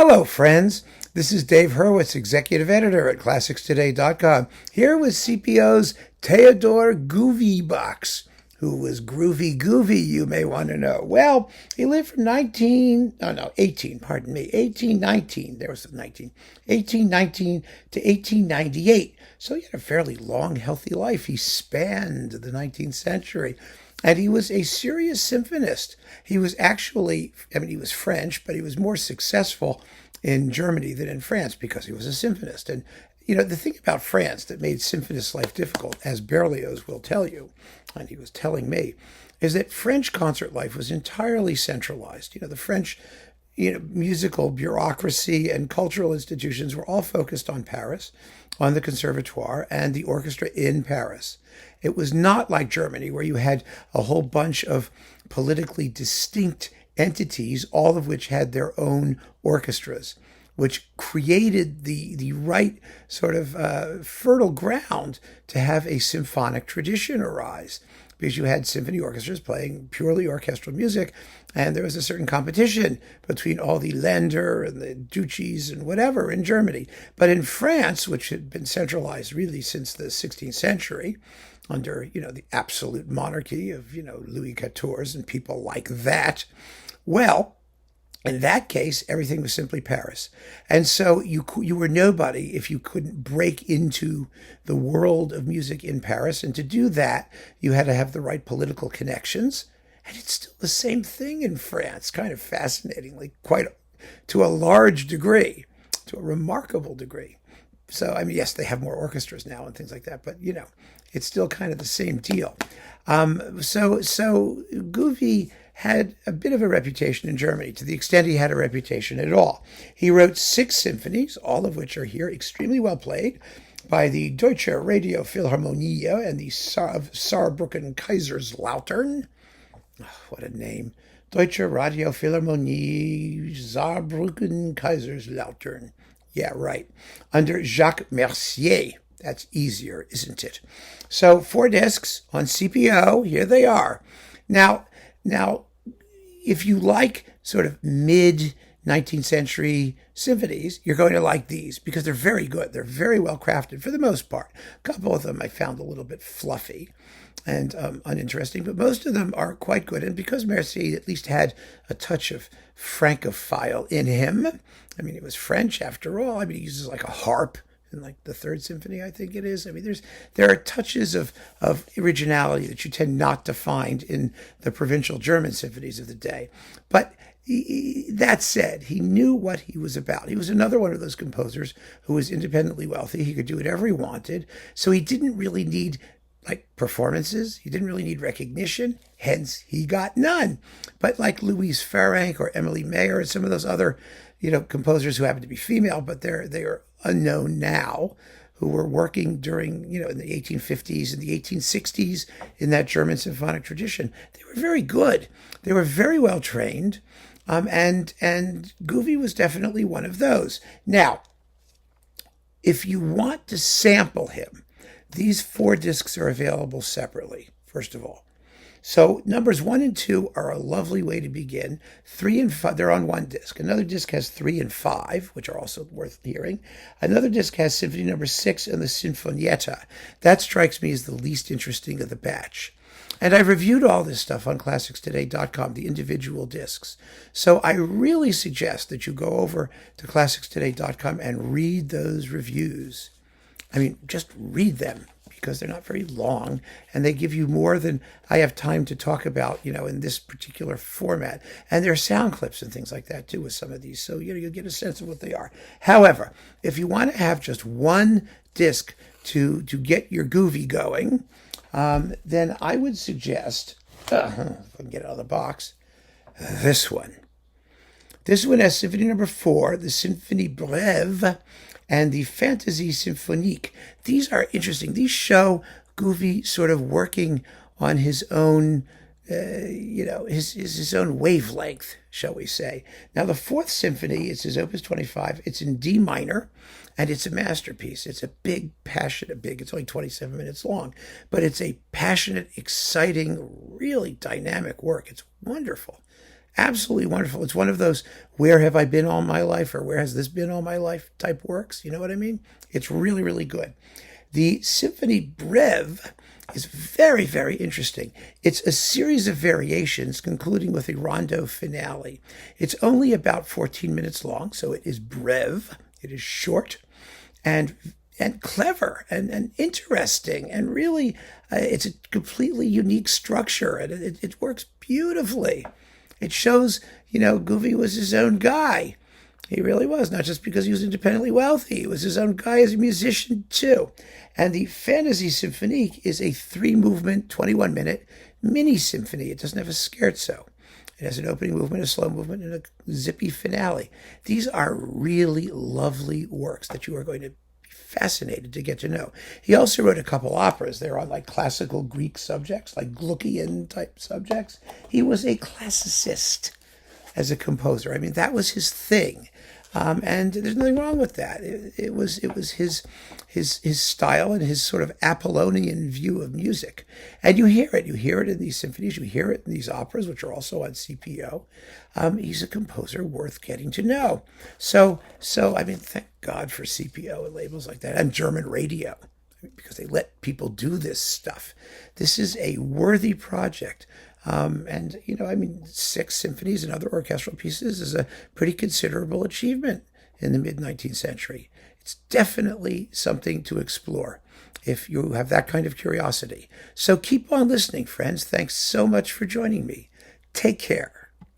Hello, friends. This is Dave Hurwitz, Executive Editor at ClassicsToday.com, here with CPO's Theodore Gouvy box. Who was Gouvy, you may want to know. Well, he lived from 1819, there was the 1819 to 1898. So he had a fairly long, healthy life. He spanned the 19th century. And he was a serious symphonist. He was actually, he was French, but he was more successful in Germany than in France because he was a symphonist. And, the thing about France that made symphonist life difficult, as Berlioz will tell you, and he was telling me, is that French concert life was entirely centralized. The French, musical bureaucracy and cultural institutions were all focused on Paris, on the conservatoire and the orchestra in Paris. It was not like Germany, where you had a whole bunch of politically distinct entities, all of which had their own orchestras, which created the right sort of fertile ground to have a symphonic tradition arise, because you had symphony orchestras playing purely orchestral music, and there was a certain competition between all the Länder and the duchies and whatever in Germany. But in France, which had been centralized really since the 16th century, under, the absolute monarchy of, Louis XIV and people like that, well, in that case, everything was simply Paris. And so you were nobody if you couldn't break into the world of music in Paris. And to do that, you had to have the right political connections. And it's still the same thing in France, kind of fascinatingly, quite to a large degree, to a remarkable degree. So, yes, they have more orchestras now and things like that, but, it's still kind of the same deal. So Gouvy had a bit of a reputation in Germany, to the extent he had a reputation at all. He wrote 6 symphonies, all of which are here extremely well played by the Deutsche Radio Philharmonie and the Saarbrücken Kaiserslautern. Oh, what a name. Deutsche Radio Philharmonie, Saarbrücken Kaiserslautern. Yeah, right. Under Jacques Mercier. That's easier, isn't it? So 4 discs on CPO. Here they are. Now, if you like sort of mid-19th century symphonies, you're going to like these because they're very good. They're very well crafted for the most part. A couple of them I found a little bit fluffy and uninteresting, but most of them are quite good. And because Mercier at least had a touch of Francophile in him, he was French after all. He uses like a harp in like the 3rd symphony, I think it is. There are touches of originality that you tend not to find in the provincial German symphonies of the day. But that said, he knew what he was about. He was another one of those composers who was independently wealthy. He could do whatever he wanted. So he didn't really need performances. He didn't really need recognition. Hence, he got none. But like Louise Farrenc or Emily Mayer and some of those other, composers who happen to be female, but they are unknown now, who were working during, in the 1850s and the 1860s in that German symphonic tradition. They were very good. They were very well trained. And Gouvy was definitely one of those. Now, if you want to sample him, these 4 discs are available separately, first of all. So numbers 1 and 2 are a lovely way to begin. 3 and 5, they're on one disc. Another disc has 3 and 5, which are also worth hearing. Another disc has Symphony No. 6 and the Sinfonietta. That strikes me as the least interesting of the batch. And I've reviewed all this stuff on ClassicsToday.com, the individual discs. So I really suggest that you go over to ClassicsToday.com and read those reviews. Just read them, because they're not very long, and they give you more than I have time to talk about, in this particular format. And there are sound clips and things like that, too, with some of these. So, you'll get a sense of what they are. However, if you want to have just one disc to get your Gouvy going, then I would suggest, if I can get it out of the box, this one. This one has Symphony No. 4, the Symphonie Brève, and the Fantaisie Symphonique. These are interesting. These show Gouvy sort of working on his own, his own wavelength, shall we say. Now, the 4th Symphony, it's his Opus 25. It's in D minor, and it's a masterpiece. It's a big, passionate, it's only 27 minutes long, but it's a passionate, exciting, really dynamic work. It's wonderful. Absolutely wonderful. It's one of those "where have I been all my life" or "where has this been all my life" type works. You know what I mean? It's really, really good. The Symphony Breve is very, very interesting. It's a series of variations concluding with a rondo finale. It's only about 14 minutes long, so it is breve. It is short and clever and interesting, and really it's a completely unique structure, and it works beautifully. It shows, Gouvy was his own guy. He really was, not just because he was independently wealthy. He was his own guy as a musician, too. And the Fantasy Symphonique is a 3-movement, 21-minute mini symphony. It doesn't have a scherzo. It has an opening movement, a slow movement, and a zippy finale. These are really lovely works that you are going to be fascinated to get to know. He also wrote a couple operas. They're on like classical Greek subjects, like Gluckian type subjects. He was a classicist as a composer. I mean, that was his thing. And there's nothing wrong with that. It was his style and his sort of Apollonian view of music. And you hear it. You hear it in these symphonies. You hear it in these operas, which are also on CPO. He's a composer worth getting to know. So I mean, thank God for CPO and labels like that, and German radio, because they let people do this stuff. This is a worthy project. And, 6 symphonies and other orchestral pieces is a pretty considerable achievement in the mid-19th century. It's definitely something to explore if you have that kind of curiosity. So keep on listening, friends. Thanks so much for joining me. Take care.